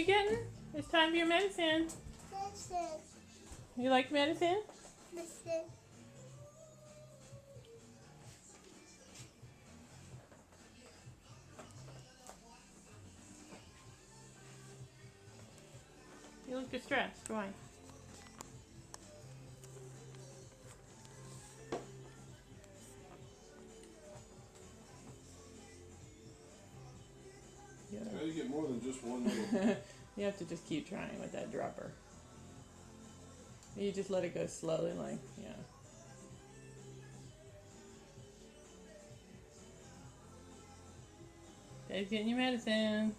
you getting? It's time for your medicine. Listen. You like medicine? Listen. You look distressed. Why? How do you get more than just one little? You have to just keep trying with that dropper. You just let it go slowly, like, yeah. Dave's getting your medicine.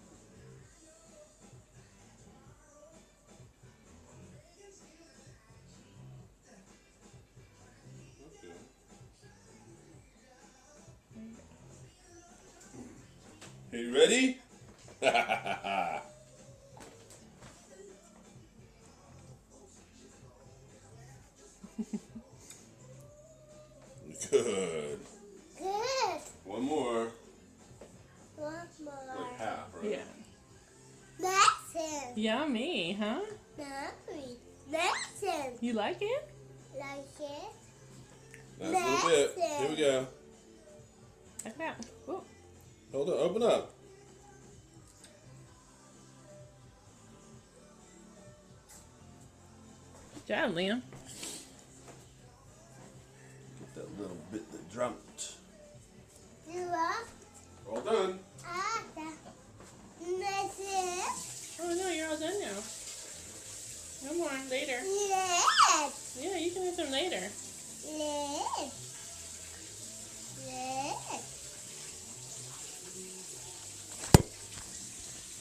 Okay. Are you ready? Good. Good. One more. One more. Like half, right? Yeah. Medicine. Yummy, huh? Mommy. Medicine. You like it? Like it? That's a little bit. Here we go. Check it out. Ooh. Hold on. Open up. Good job, Liam. Get that little bit that dropped. You are? All done. Medicine. Oh no, you're all done now. No more later. Yes. Yeah, you can have some later. Yes.